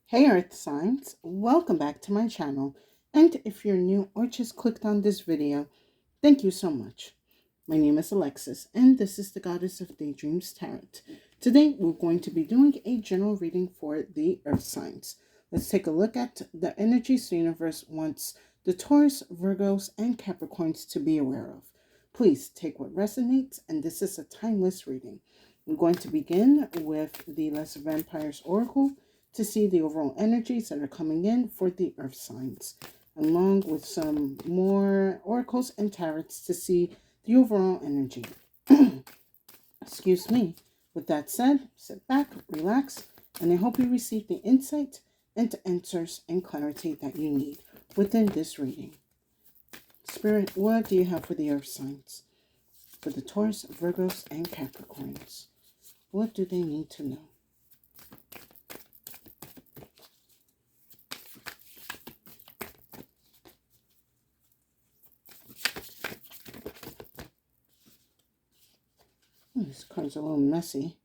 Hey Earth Signs, welcome back to my channel. And if you're new or just clicked on this video, thank you so much. My name is Alexis and this is the Goddess of Daydreams Tarot. Today we're going to be doing a general reading for the Earth Signs. Let's take a look at the energies the universe wants the Taurus, Virgos, and Capricorns to be aware of. Please take what resonates, and this is a timeless reading. I'm going to begin with the Lesser Vampires Oracle to see the overall energies that are coming in for the earth signs, along with some more oracles and tarots to see the overall energy. Excuse me. With that said, sit back, relax, and I hope you receive the insight and answers and clarity that you need within this reading. Spirit, what do you have for the earth signs? For the Taurus, Virgos, and Capricorns, what do they need to know? This card's a little messy.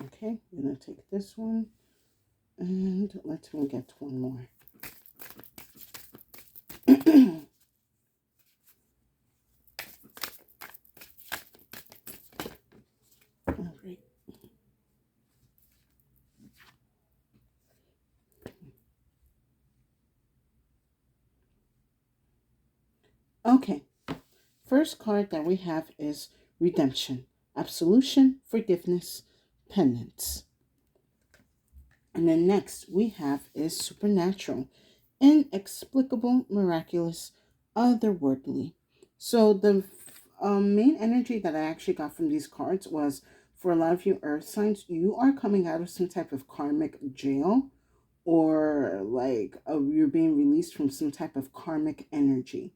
Okay, I'm going to take this one and let me get one more. All right. Okay, first card that we have is Redemption, Absolution, Forgiveness, Penance. And then next we have is Supernatural, Inexplicable, Miraculous, Otherworldly. So the main energy that I actually got from these cards was, for a lot of you earth signs, you are coming out of some type of karmic jail, or like you're being released from some type of karmic energy,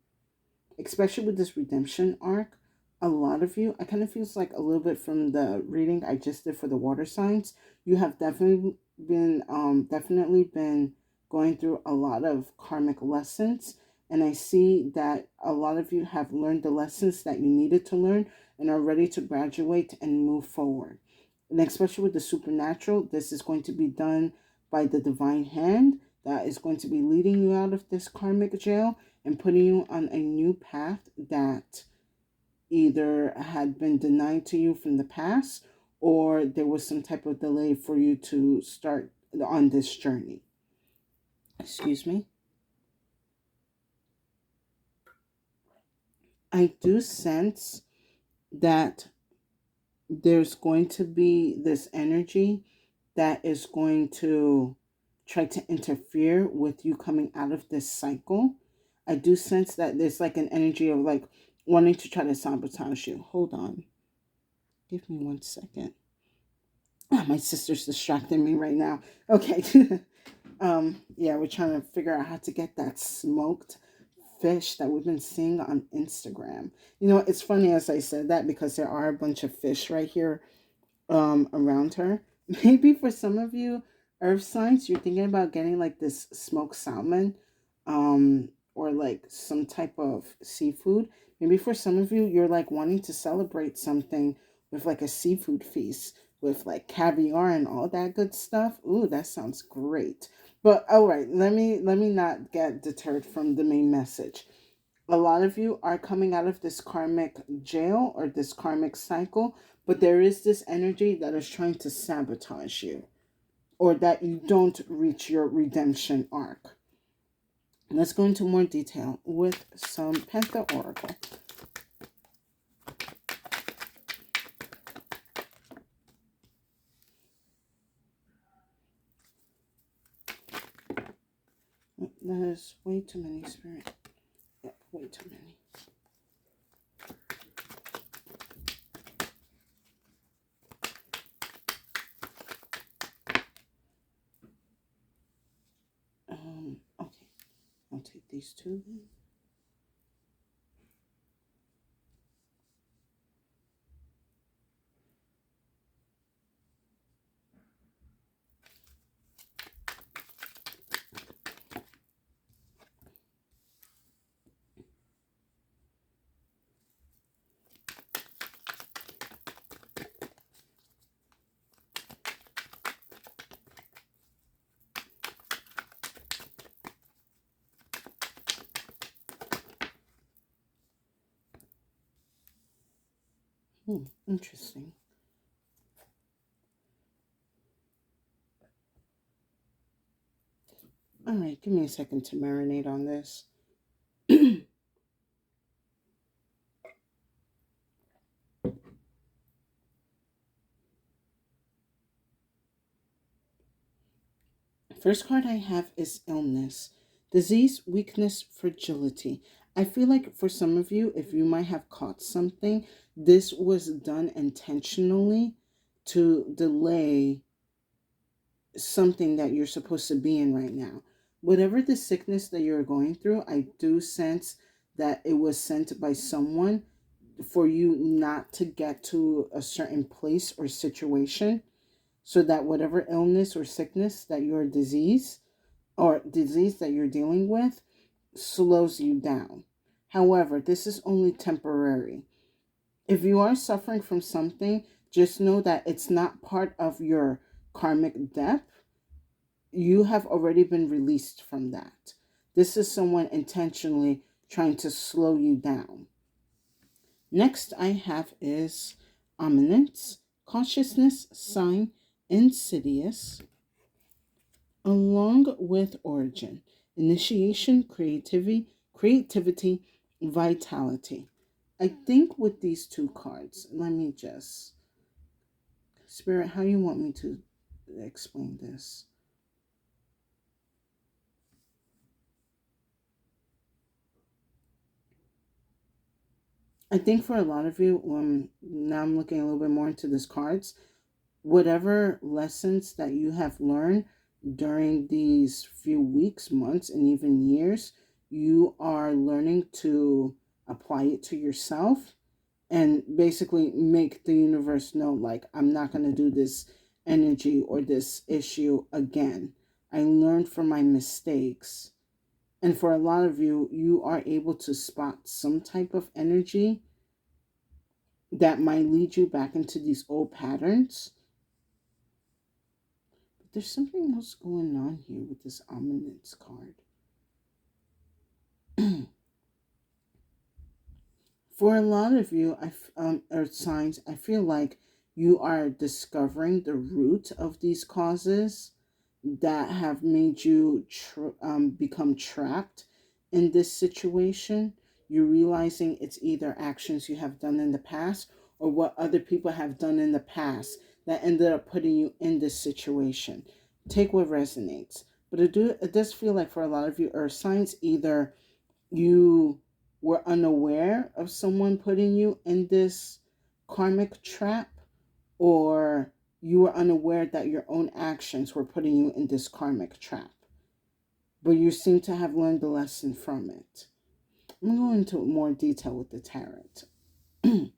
especially with this redemption arc. A lot of you, I kind of feels like a little bit from the reading I just did for the water signs, you have definitely been going through a lot of karmic lessons, and I see that a lot of you have learned the lessons that you needed to learn and are ready to graduate and move forward. And especially with the supernatural, this is going to be done by the divine hand that is going to be leading you out of this karmic jail and putting you on a new path that either had been denied to you from the past, or there was some type of delay for you to start on this journey. Excuse me. I do sense that there's going to be this energy that is going to try to interfere with you coming out of this cycle. I do sense that there's like an energy of like wanting to try to sabotage you. Hold on. Give me 1 second. Oh, my sister's distracting me right now. Okay. Yeah, we're trying to figure out how to get that smoked fish that we've been seeing on Instagram. You know, it's funny as I said that because there are a bunch of fish right here around her. Maybe for some of you earth signs, you're thinking about getting like this smoked salmon, or like some type of seafood. Maybe for some of you, you're like wanting to celebrate something with like a seafood feast with like caviar and all that good stuff. Ooh, that sounds great. But all right, let me not get deterred from the main message. A lot of you are coming out of this karmic jail or this karmic cycle, but there is this energy that is trying to sabotage you, or that you don't reach your redemption arc. Let's go into more detail with some Panther Oracle. That is way too many, Spirit. Yep, way too many. Okay. I'll take these two then. Interesting. All right, give me a second to marinate on this. First card I have is illness, disease, weakness, fragility. I feel like for some of you, if you might have caught something, this was done intentionally to delay something that you're supposed to be in right now. Whatever the sickness that you're going through, I do sense that it was sent by someone for you not to get to a certain place or situation, so that whatever illness or sickness that your disease that you're dealing with slows you down. However, this is only temporary. If you are suffering from something, just know that it's not part of your karmic debt. You have already been released from that. This is someone intentionally trying to slow you down. Next, I have is ominence, consciousness, sign, insidious, along with origin, initiation, creativity, vitality. I think with these two cards, let me just, Spirit, how you want me to explain this? I think for a lot of you, now I'm looking a little bit more into these cards, whatever lessons that you have learned during these few weeks, months, and even years, you are learning to apply it to yourself and basically make the universe know, like, I'm not going to do this energy or this issue again. I learned from my mistakes. And for a lot of you, you are able to spot some type of energy that might lead you back into these old patterns. But there's something else going on here with this ominous card. For a lot of you, or signs, I feel like you are discovering the root of these causes that have made you become trapped in this situation. You're realizing it's either actions you have done in the past or what other people have done in the past that ended up putting you in this situation. Take what resonates. But it does feel like for a lot of you, earth signs, either you were unaware of someone putting you in this karmic trap, or you were unaware that your own actions were putting you in this karmic trap. But you seem to have learned the lesson from it. I'm going into more detail with the tarot.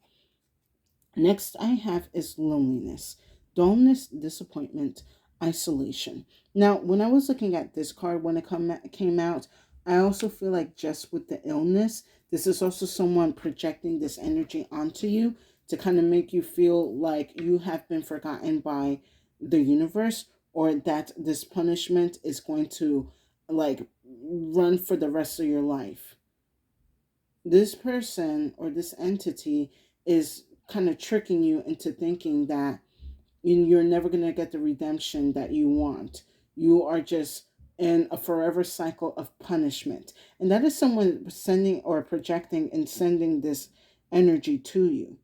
Next I have is loneliness, dullness, disappointment, isolation. Now, when I was looking at this card when it came out, I also feel like just with the illness, this is also someone projecting this energy onto you to kind of make you feel like you have been forgotten by the universe, or that this punishment is going to like run for the rest of your life. This person or this entity is kind of tricking you into thinking that you're never going to get the redemption that you want. You are just in a forever cycle of punishment. And that is someone sending or projecting and sending this energy to you.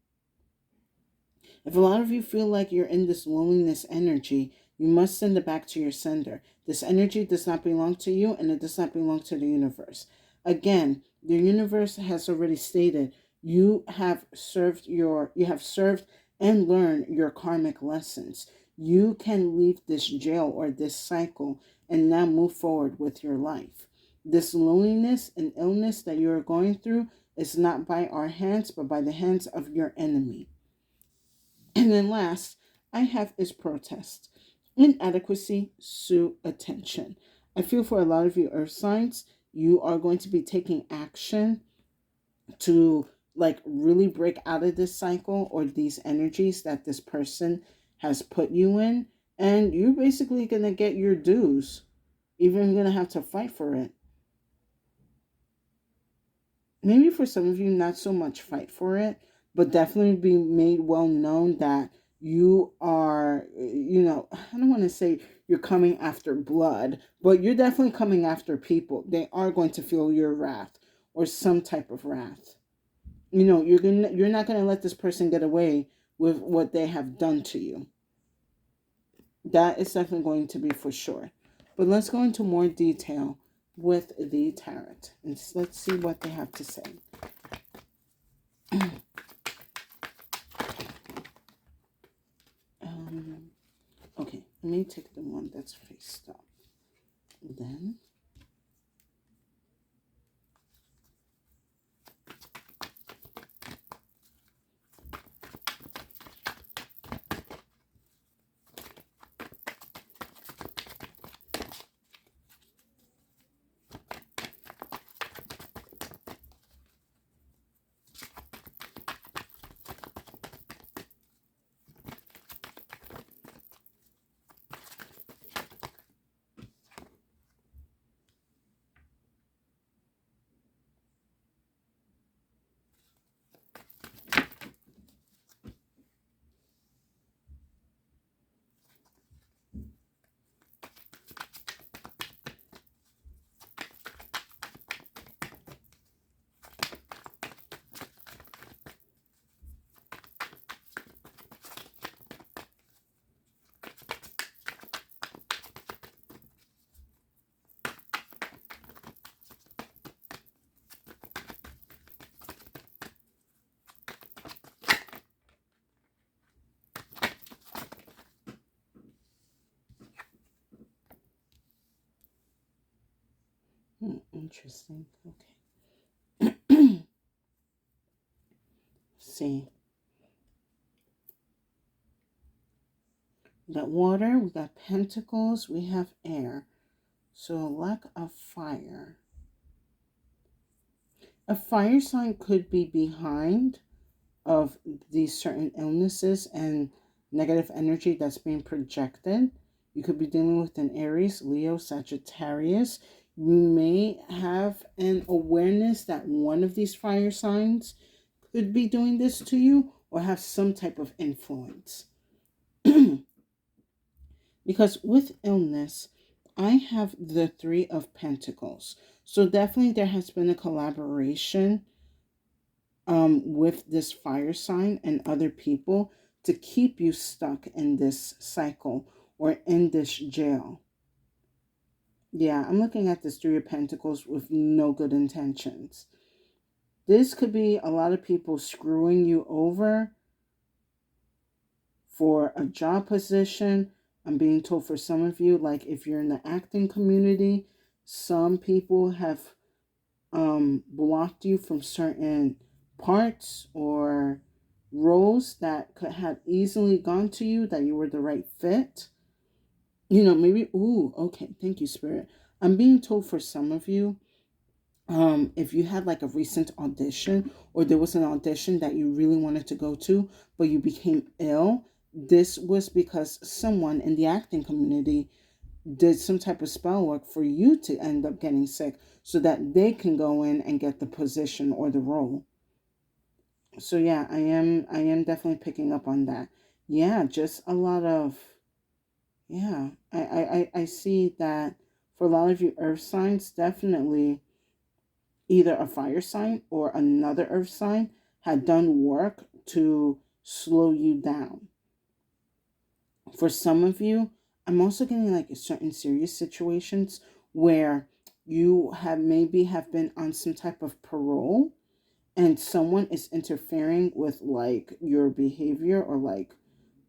If a lot of you feel like you're in this loneliness energy, you must send it back to your sender. This energy does not belong to you, and it does not belong to the universe. Again, the universe has already stated you have served and learned your karmic lessons. You can leave this jail or this cycle and now move forward with your life. This loneliness and illness that you are going through is not by our hands, but by the hands of your enemy. And then last, I have is protest. Inadequacy, sue, attention. I feel for a lot of you earth signs, you are going to be taking action to like really break out of this cycle or these energies that this person has put you in. And you're basically going to get your dues, even going to have to fight for it. Maybe for some of you, not so much fight for it, but definitely be made well known that you are, I don't want to say you're coming after blood, but you're definitely coming after people. They are going to feel your wrath or some type of wrath. You're not gonna let this person get away with what they have done to you. That is definitely going to be for sure. But let's go into more detail with the tarot and let's see what they have to say. Okay, let me take the one that's faced up. Then interesting. Okay. See. We got water, we got pentacles, we have air. So lack of fire. A fire sign could be behind of these certain illnesses and negative energy that's being projected. You could be dealing with an Aries, Leo, Sagittarius. You may have an awareness that one of these fire signs could be doing this to you or have some type of influence. Because with illness, I have the Three of Pentacles. So definitely there has been a collaboration with this fire sign and other people to keep you stuck in this cycle or in this jail. Yeah, I'm looking at this Three of Pentacles with no good intentions. This could be a lot of people screwing you over for a job position. I'm being told for some of you, like if you're in the acting community, some people have blocked you from certain parts or roles that could have easily gone to you, that you were the right fit. Maybe, ooh, okay, thank you, Spirit. I'm being told for some of you, if you had like a recent audition or there was an audition that you really wanted to go to, but you became ill, this was because someone in the acting community did some type of spell work for you to end up getting sick so that they can go in and get the position or the role. So yeah, I am definitely picking up on that. Yeah, just a lot of, yeah, I see that for a lot of you earth signs, definitely either a fire sign or another earth sign had done work to slow you down. For some of you, I'm also getting like certain serious situations where you have been on some type of parole and someone is interfering with like your behavior or like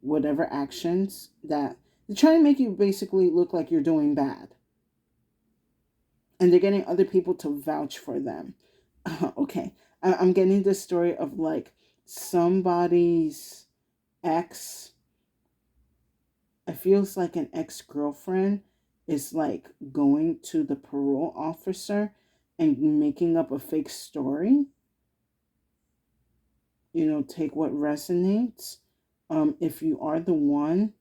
whatever actions that they're trying to make you basically look like you're doing bad. And they're getting other people to vouch for them. Okay. I'm getting this story of like somebody's ex. It feels like an ex-girlfriend is like going to the parole officer and making up a fake story. Take what resonates. If you are the one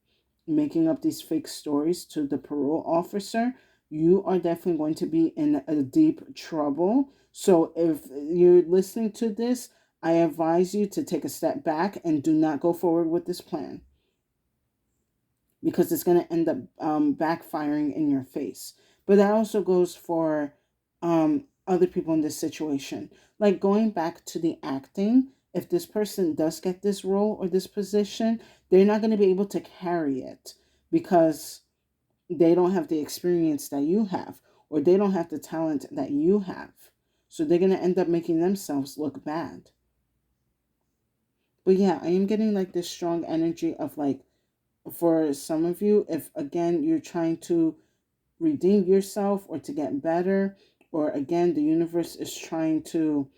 making up these fake stories to the parole officer, you are definitely going to be in a deep trouble. So if you're listening to this, I advise you to take a step back and do not go forward with this plan, because it's going to end up backfiring in your face. But that also goes for other people in this situation. Like going back to the acting, if this person does get this role or this position, they're not going to be able to carry it because they don't have the experience that you have, or they don't have the talent that you have. So they're going to end up making themselves look bad. But yeah, I am getting like this strong energy of like, for some of you, if again you're trying to redeem yourself or to get better, or again the universe is trying to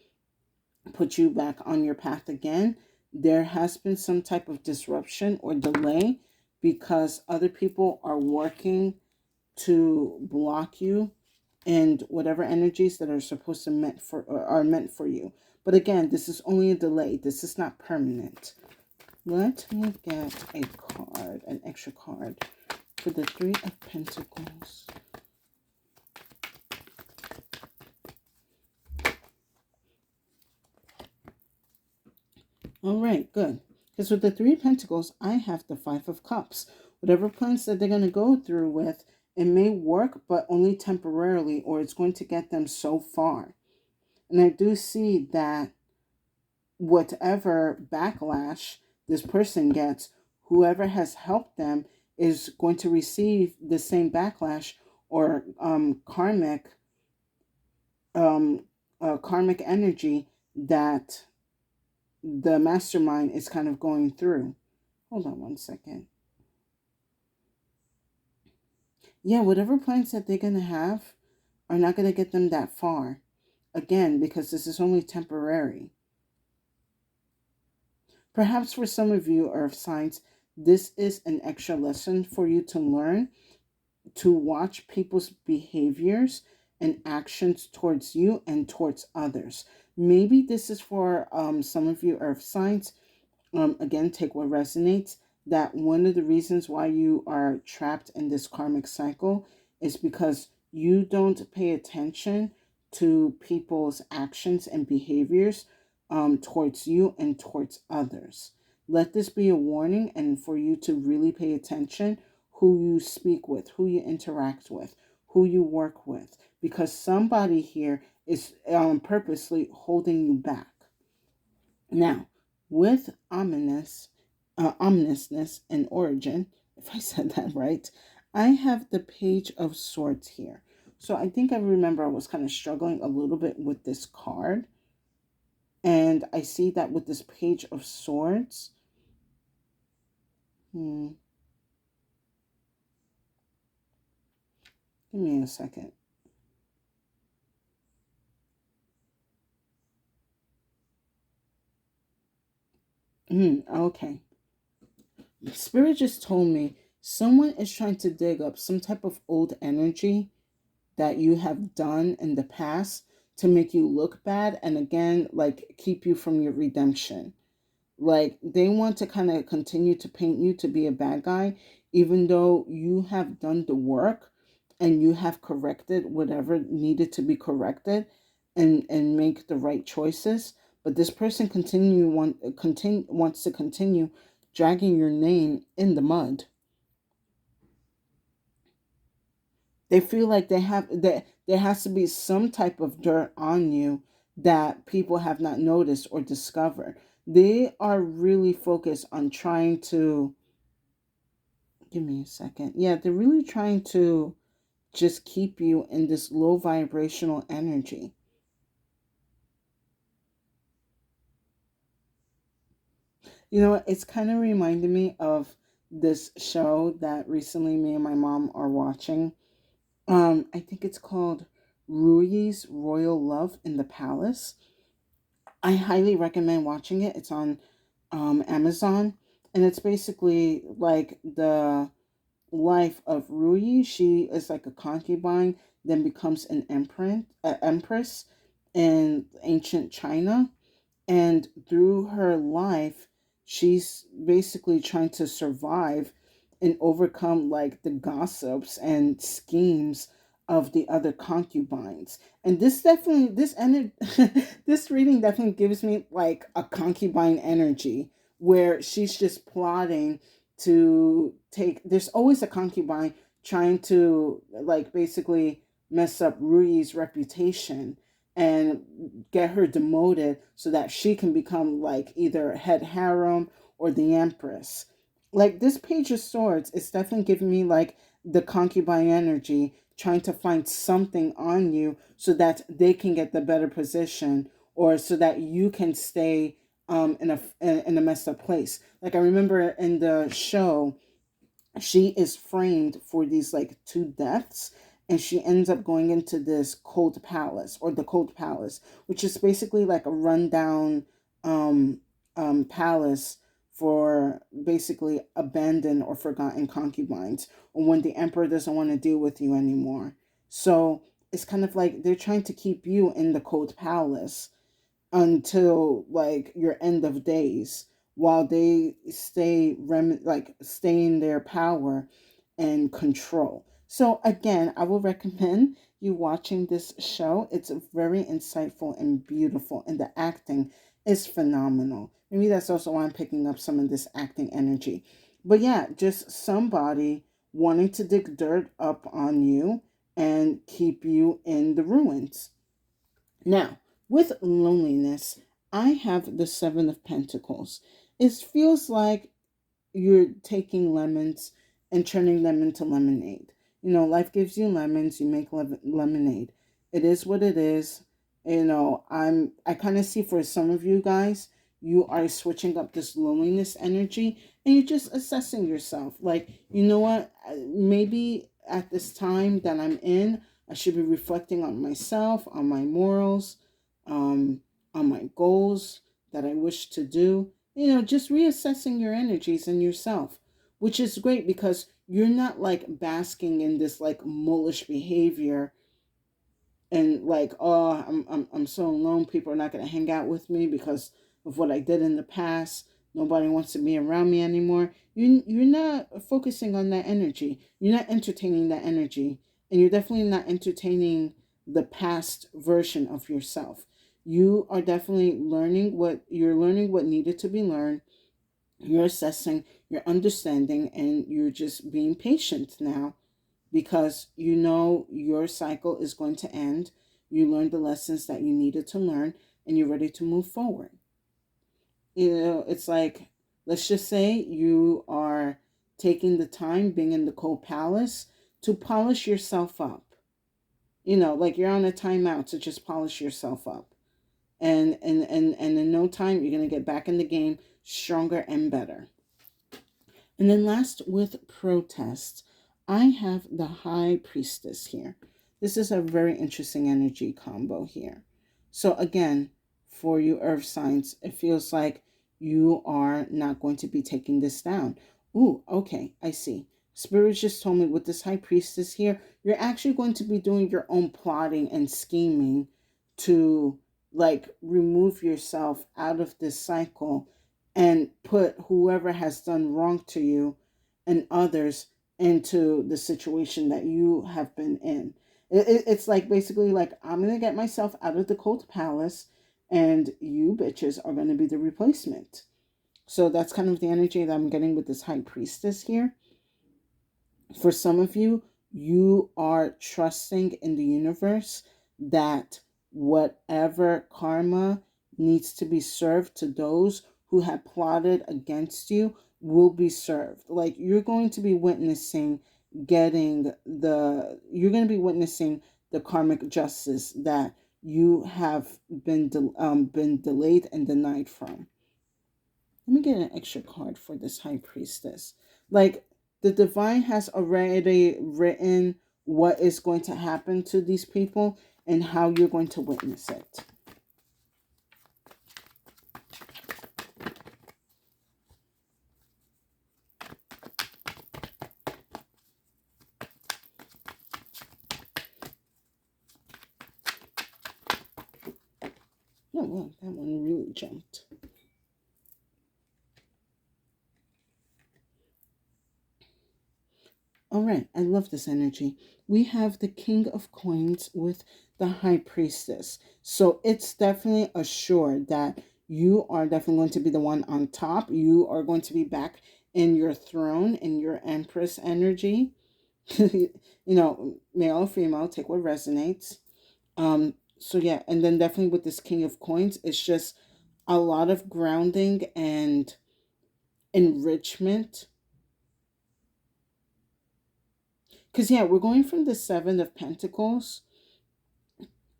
put you back on your path again, there has been some type of disruption or delay because other people are working to block you and whatever energies that are supposed to meant for or are meant for you. But again, this is only a delay. This is not permanent. Let me get a card, an extra card for the Three of Pentacles. All right, good. Because with the Three of Pentacles, I have the Five of Cups. Whatever plans that they're going to go through with, it may work, but only temporarily, or it's going to get them so far. And I do see that whatever backlash this person gets, whoever has helped them is going to receive the same backlash or karmic energy that the mastermind is kind of going through. Hold on one second. Yeah, whatever plans that they're going to have are not going to get them that far. Again, because this is only temporary. Perhaps for some of you, Earth signs, this is an extra lesson for you to learn to watch people's behaviors and actions towards you and towards others. Maybe this is for some of you, Earth signs. Again, take what resonates. That one of the reasons why you are trapped in this karmic cycle is because you don't pay attention to people's actions and behaviors towards you and towards others. Let this be a warning and for you to really pay attention who you speak with, who you interact with, who you work with, because somebody here is purposely holding you back. Now, with ominousness and origin, if I said that right, I have the Page of Swords here. So I think I remember I was kind of struggling a little bit with this card. And I see that with this Page of Swords. Give me a second. Okay. Spirit just told me someone is trying to dig up some type of old energy that you have done in the past to make you look bad and again, like keep you from your redemption. Like they want to kind of continue to paint you to be a bad guy, even though you have done the work and you have corrected whatever needed to be corrected and make the right choices. But this person wants to continue dragging your name in the mud. They feel like they have that there has to be some type of dirt on you that people have not noticed or discovered. They are really focused on trying to give me a second. Yeah, they're really trying to just keep you in this low vibrational energy. You know, it's kind of reminding me of this show that recently me and my mom are watching. I think it's called Ruyi's Royal Love in the Palace. I highly recommend watching it. It's on Amazon, and it's basically like the life of Ruyi. She is like a concubine, then becomes an empress in ancient China, and through her life, she's basically trying to survive and overcome like the gossips and schemes of the other concubines. And this definitely, this reading definitely gives me like a concubine energy where she's just plotting to take, there's always a concubine trying to like basically mess up Rui's reputation and get her demoted so that she can become like either head harem or the empress. Like this page of swords is definitely giving me like the concubine energy trying to find something on you so that they can get the better position or so that you can stay in a messed up place. Like I remember in the show, she is framed for these like two deaths, and she ends up going into this cold palace, or the cold palace, which is basically like a rundown um palace for basically abandoned or forgotten concubines, or when the emperor doesn't want to deal with you anymore. So it's kind of like they're trying to keep you in the cold palace until like your end of days, while they stay in their power and control. So again, I will recommend you watching this show. It's very insightful and beautiful, and the acting is phenomenal. Maybe that's also why I'm picking up some of this acting energy. But yeah, just somebody wanting to dig dirt up on you and keep you in the ruins. Now, with loneliness, I have the Seven of Pentacles. It feels like you're taking lemons and turning them into lemonade. You know, life gives you lemons, you make lemonade. It is what it is. You know, I kind of see for some of you guys, you are switching up this loneliness energy and you're just assessing yourself. Like, you know what? Maybe at this time that I'm in, I should be reflecting on myself, on my morals, um, on my goals that I wish to do. You know, just reassessing your energies and yourself, which is great because you're not like basking in this like mullish behavior and like, oh, I'm so alone, people are not going to hang out with me because of what I did in the past, nobody wants to be around me anymore. You're not focusing on that energy, you're not entertaining that energy, and you're definitely not entertaining the past version of yourself. You are definitely learning what needed to be learned. You're assessing, you're understanding, and you're just being patient now because you know your cycle is going to end. You learned the lessons that you needed to learn, and you're ready to move forward. You know, it's like, let's just say you are taking the time being in the cold palace to polish yourself up. You know, like you're on a timeout to just polish yourself up. And in no time, you're going to get back in the game stronger and better. And then last, with protest, I have the High Priestess here. This is a very interesting energy combo here. So again, for you earth signs, it feels like you are not going to be taking this down. Ooh, okay, I see. Spirit just told me with this High Priestess here, you're actually going to be doing your own plotting and scheming to like remove yourself out of this cycle and put whoever has done wrong to you and others into the situation that you have been in. It's like basically like, I'm going to get myself out of the cold palace and you bitches are going to be the replacement. So that's kind of the energy that I'm getting with this High Priestess here. For some of you, you are trusting in the universe that whatever karma needs to be served to those who have plotted against you will be served. Like you're going to be witnessing you're going to be witnessing the karmic justice that you have been delayed and denied from. Let me get an extra card for this High Priestess. Like the divine has already written what is going to happen to these people and how you're going to witness it. Oh, wow, that one really jumped. All right, I love this energy. We have the King of Coins with the High Priestess. So it's definitely assured that you are definitely going to be the one on top. You are going to be back in your throne, in your Empress energy. Male or female, take what resonates. So yeah, and then definitely with this King of Coins, it's just a lot of grounding and enrichment. Because yeah, we're going from the Seven of Pentacles.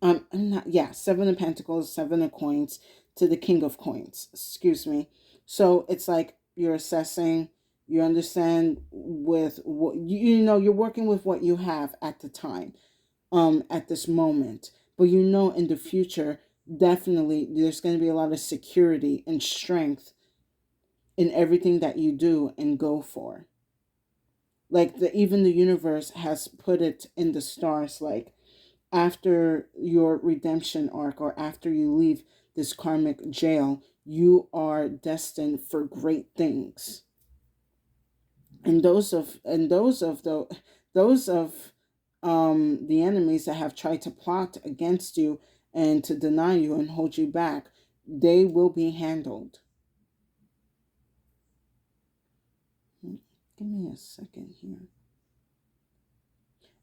Not, yeah, Seven of Pentacles, Seven of Coins to the King of Coins. Excuse me. So it's like you're assessing, you understand with what you're working with what you have at the time, at this moment. But in the future, definitely there's going to be a lot of security and strength in everything that you do and go for. Like even the universe has put it in the stars, like after your redemption arc or after you leave this karmic jail, you are destined for great things. And those of the enemies that have tried to plot against you and to deny you and hold you back, they will be handled. Give me a second here.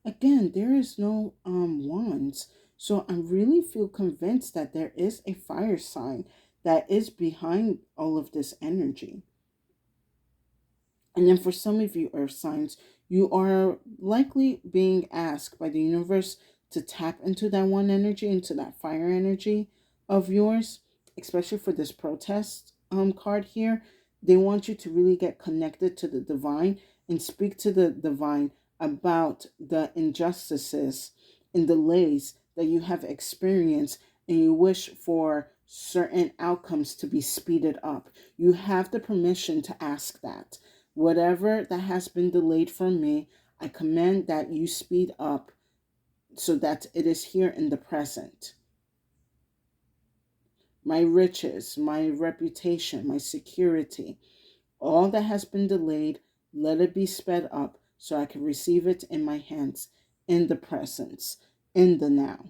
Again, there is no wands. So I really feel convinced that there is a fire sign that is behind all of this energy. And then for some of you earth signs, you are likely being asked by the universe to tap into that one energy, into that fire energy of yours, especially for this protest card here. They want you to really get connected to the divine and speak to the divine about the injustices and delays that you have experienced, and you wish for certain outcomes to be speeded up. You have the permission to ask that. Whatever that has been delayed from me, I command that you speed up so that it is here in the present. My riches, my reputation, my security, all that has been delayed, let it be sped up so I can receive it in my hands, in the presence, in the now.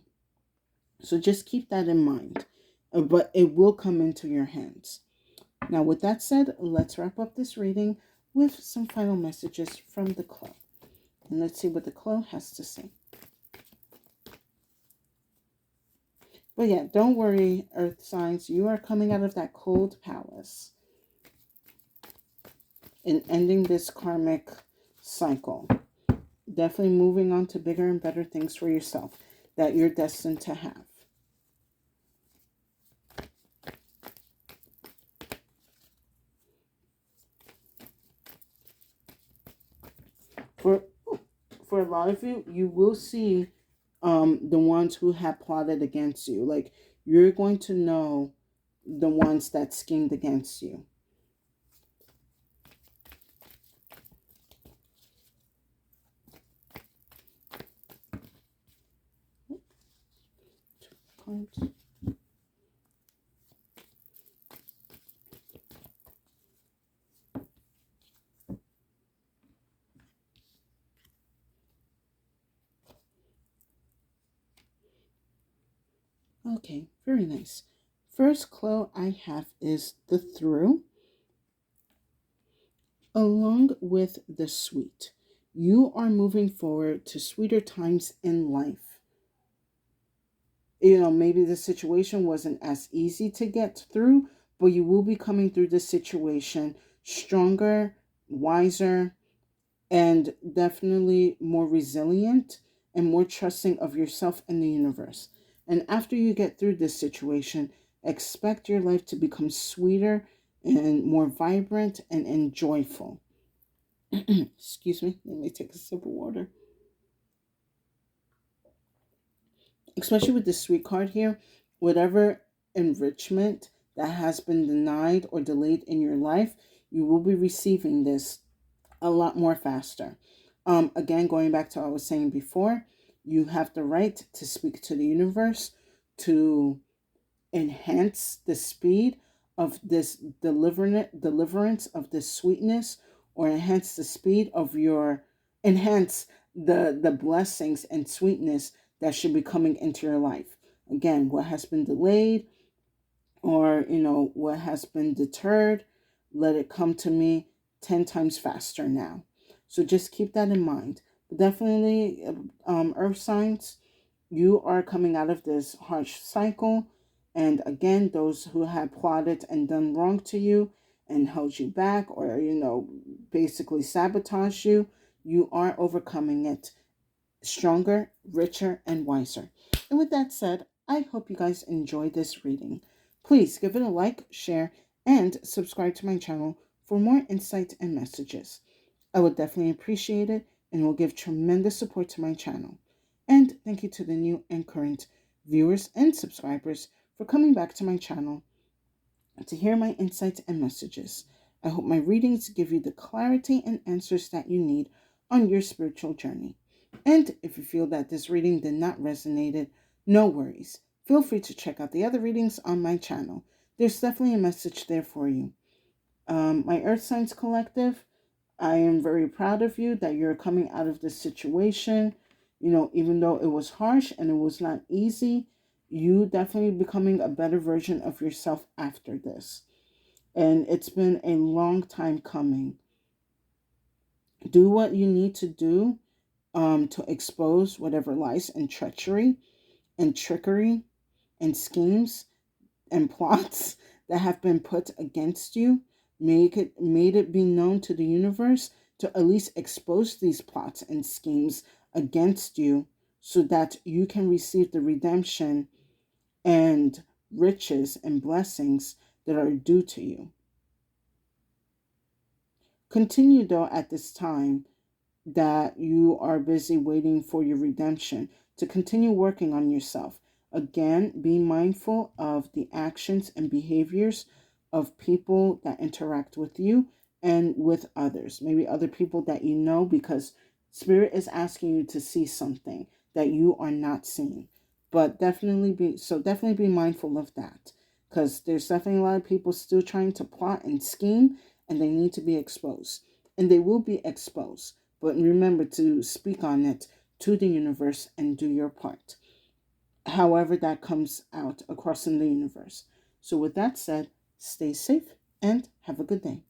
So just keep that in mind. But it will come into your hands. Now, with that said, let's wrap up this reading with some final messages from the Clo. And let's see what the Clo has to say. But yeah, don't worry, Earth signs. You are coming out of that cold palace and ending this karmic cycle. Definitely moving on to bigger and better things for yourself that you're destined to have. For for a lot of you, you will see the ones who have plotted against you. Like you're going to know the ones that schemed against you. Okay, very nice. First clue I have is the through, along with the sweet. You are moving forward to sweeter times in life. Maybe the situation wasn't as easy to get through, but you will be coming through the situation stronger, wiser, and definitely more resilient and more trusting of yourself and the universe. And after you get through this situation, expect your life to become sweeter and more vibrant and joyful. Excuse me, let me take a sip of water. Especially with the sweet card here, whatever enrichment that has been denied or delayed in your life, you will be receiving this a lot more faster. Again, going back to what I was saying before, you have the right to speak to the universe to enhance the speed of this deliverance of this sweetness, or enhance the speed of your enhance the blessings and sweetness that should be coming into your life. Again, what has been delayed, or what has been deterred, let it come to me 10 times faster now. So just keep that in mind. But definitely, earth signs, you are coming out of this harsh cycle. And again, those who have plotted and done wrong to you and held you back, or basically sabotage you, you are overcoming it stronger, richer, and wiser. And with that said, I hope you guys enjoyed this reading. Please give it a like, share, and subscribe to my channel for more insight and messages. I would definitely appreciate it and will give tremendous support to my channel. And thank you to the new and current viewers and subscribers for coming back to my channel to hear my insights and messages. I hope my readings give you the clarity and answers that you need on your spiritual journey. And if you feel that this reading did not resonate, no worries. Feel free to check out the other readings on my channel. There's definitely a message there for you. My Earth Signs Collective, I am very proud of you that you're coming out of this situation. Even though it was harsh and it was not easy, you definitely becoming a better version of yourself after this. And it's been a long time coming. Do what you need to do to expose whatever lies and treachery and trickery and schemes and plots that have been put against you. Made it be known to the universe to at least expose these plots and schemes against you, so that you can receive the redemption and riches and blessings that are due to you. Continue, though, at this time that you are busy waiting for your redemption, to continue working on yourself. Again, be mindful of the actions and behaviors of people that interact with you and with others. Maybe other people that you know, because Spirit is asking you to see something that you are not seeing. But definitely be mindful of that, because there's definitely a lot of people still trying to plot and scheme, and they need to be exposed. And they will be exposed. But remember to speak on it to the universe and do your part, however that comes out across in the universe. So with that said, stay safe and have a good day.